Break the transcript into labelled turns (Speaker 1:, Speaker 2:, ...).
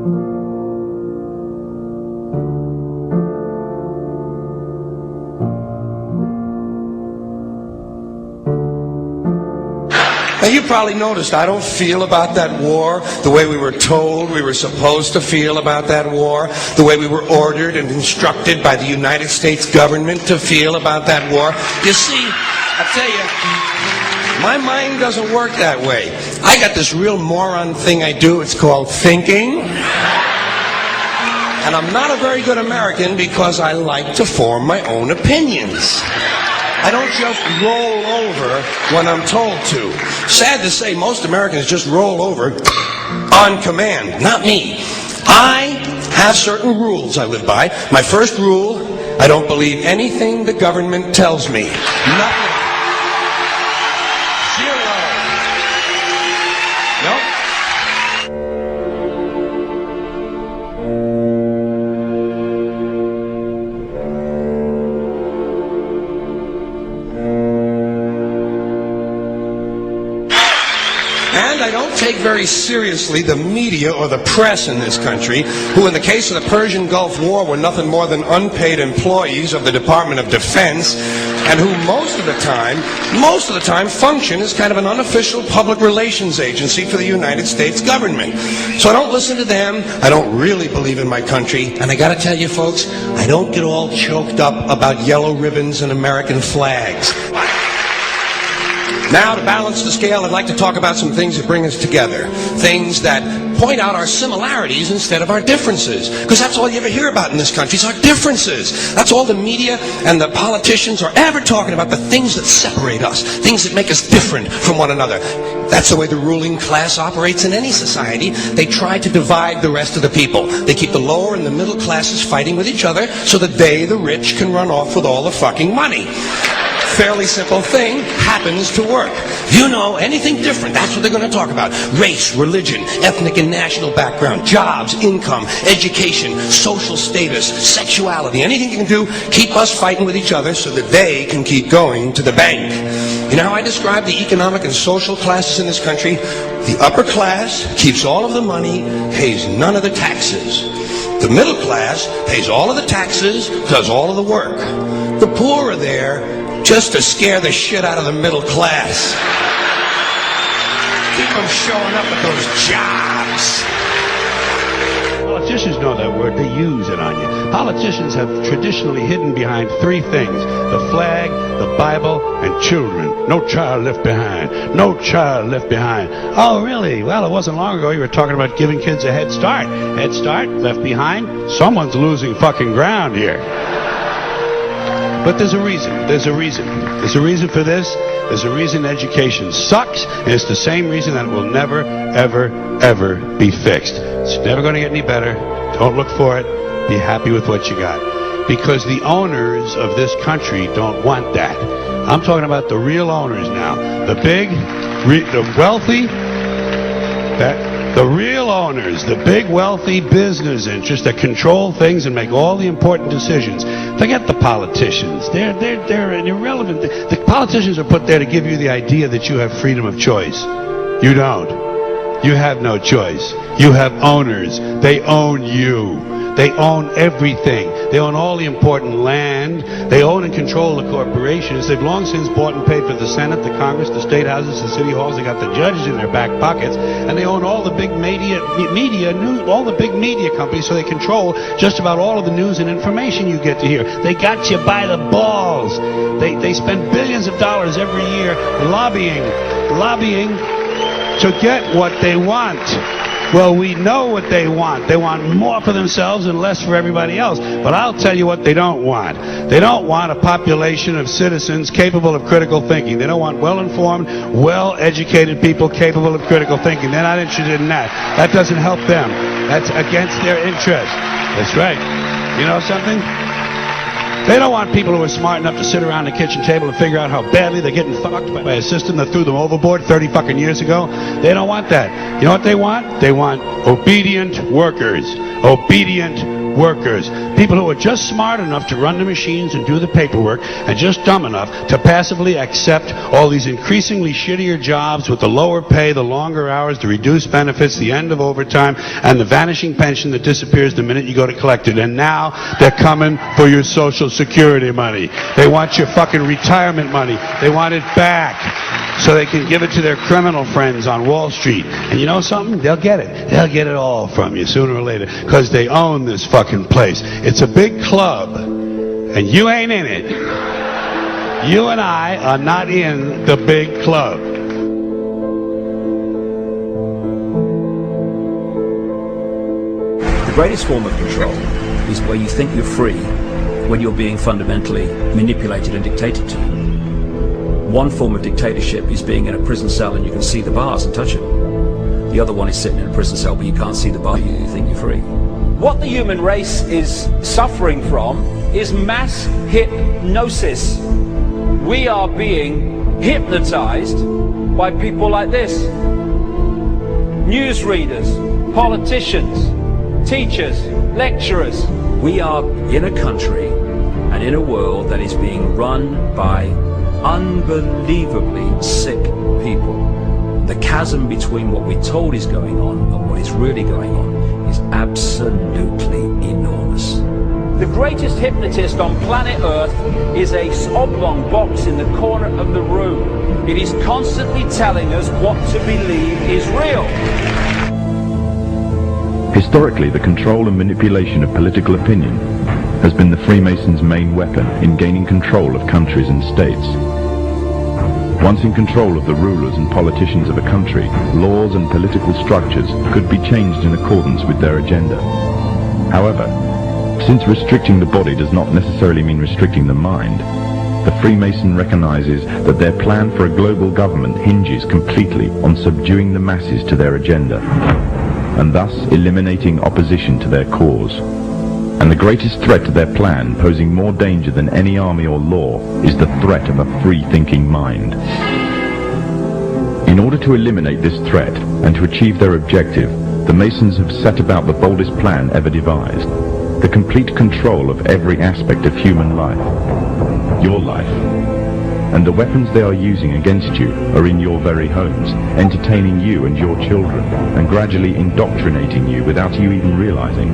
Speaker 1: Now, you probably noticed I don't feel about that war the way we were told we were supposed to feel about that war, the way we were ordered and instructed by the United States government to feel about that war. You see, I tell you, my mind doesn't work that way. I got this real moron thing I do. It's called thinking. And I'm not a very good American because I like to form my own opinions. I don't just roll over when I'm told to. Sad to say, most Americans just roll over on command. Not me. I have certain rules I live by. My first rule, I don't believe anything the government tells me. Nothing. Zero. Nope. And I don't take very seriously the media or the press in this country, who in the case of the Persian Gulf War were nothing more than unpaid employees of the Department of Defense, and who most of the time function as kind of an unofficial public relations agency for the United States government. So I don't listen to them. I don't really believe in my country. And I gotta tell you folks, I don't get all choked up about yellow ribbons and American flags. Now, to balance the scale, I'd like to talk about some things that bring us together. Things that point out our similarities instead of our differences. Because that's all you ever hear about in this country is our differences. That's all the media and the politicians are ever talking about, the things that separate us, things that make us different from one another. That's the way the ruling class operates in any society. They try to divide the rest of the people. They keep the lower and the middle classes fighting with each other so that they, the rich, can run off with all the fucking money. Fairly simple thing, happens to work. You know, anything different, that's what they're going to talk about. Race, religion, ethnic and national background, jobs, income, education, social status, sexuality, anything you can do, keep us fighting with each other so that they can keep going to the bank. You know how I describe the economic and social classes in this country? The upper class keeps all of the money, pays none of the taxes. The middle class pays all of the taxes, does all of the work. The poor are there just to scare the shit out of the middle class. Keep them showing up at those jobs.
Speaker 2: Politicians know that word. They use it on you. Politicians have traditionally hidden behind three things: the flag, the Bible, and children. No child left behind. No child left behind. Oh, really? Well, it wasn't long ago you were talking about giving kids a head start. Head start? Left behind? Someone's losing fucking ground here. But there's a reason. There's a reason. There's a reason for this. There's a reason education sucks, and it's the same reason that it will never, ever, ever be fixed. It's never going to get any better. Don't look for it. Be happy with what you got. Because the owners of this country don't want that. I'm talking about the real owners now. The big, the wealthy, the real owners, the big wealthy business interests that control things and make all the important decisions. Forget the politicians. They're irrelevant. The politicians are put there to give you the idea that you have freedom of choice. You don't. You have no choice. You have owners. They own you. They own everything. They own all the important land. They own and control the corporations. They've long since bought and paid for the Senate, the Congress, the state houses, the city halls. They got the judges in their back pockets, and they own all the big all the big media companies. So they control just about all of the news and information you get to hear. They got you by the balls. They spend billions of dollars every year lobbying to get what they want. Well, we know what they want. They want more for themselves and less for everybody else. But I'll tell you what they don't want. They don't want a population of citizens capable of critical thinking. They don't want well-informed, well-educated people capable of critical thinking. They're not interested in that. That doesn't help them. That's against their interest. That's right. You know something? They don't want people who are smart enough to sit around the kitchen table and figure out how badly they're getting fucked by a system that threw them overboard 30 fucking years ago. They don't want that. You know what they want? They want obedient workers. Obedient workers, people who are just smart enough to run the machines and do the paperwork, and just dumb enough to passively accept all these increasingly shittier jobs with the lower pay, the longer hours, the reduced benefits, the end of overtime, and the vanishing pension that disappears the minute you go to collect it. And now they're coming for your Social Security money. They want your fucking retirement money. They want it back so they can give it to their criminal friends on Wall Street. And you know something? They'll get it. They'll get it all from you sooner or later, because they own this fucking place. It's a big club, and you ain't in it. You and I are not in the big club.
Speaker 3: The greatest form of control is where you think you're free when you're being fundamentally manipulated and dictated to. One form of dictatorship is being in a prison cell and you can see the bars and touch them. The other one is sitting in a prison cell but you can't see the bar, you think you're free.
Speaker 4: What the human race is suffering from is mass hypnosis. We are being hypnotized by people like this. Newsreaders, politicians, teachers, lecturers.
Speaker 3: We are in a country and in a world that is being run by unbelievably sick people. The chasm between what we're told is going on and what is really going on is absolutely enormous.
Speaker 4: The greatest hypnotist on planet Earth is a oblong box in the corner of the room. It is constantly telling us what to believe is real.
Speaker 5: Historically, the control and manipulation of political opinion has been the Freemasons' main weapon in gaining control of countries and states. Once in control of the rulers and politicians of a country, laws and political structures could be changed in accordance with their agenda. However, since restricting the body does not necessarily mean restricting the mind, the Freemason recognizes that their plan for a global government hinges completely on subduing the masses to their agenda, and thus eliminating opposition to their cause. And the greatest threat to their plan, posing more danger than any army or law, is the threat of a free-thinking mind. In order to eliminate this threat and to achieve their objective, the Masons have set about the boldest plan ever devised: the complete control of every aspect of human life, your life. And the weapons they are using against you are in your very homes, entertaining you and your children, and gradually indoctrinating you without you even realizing.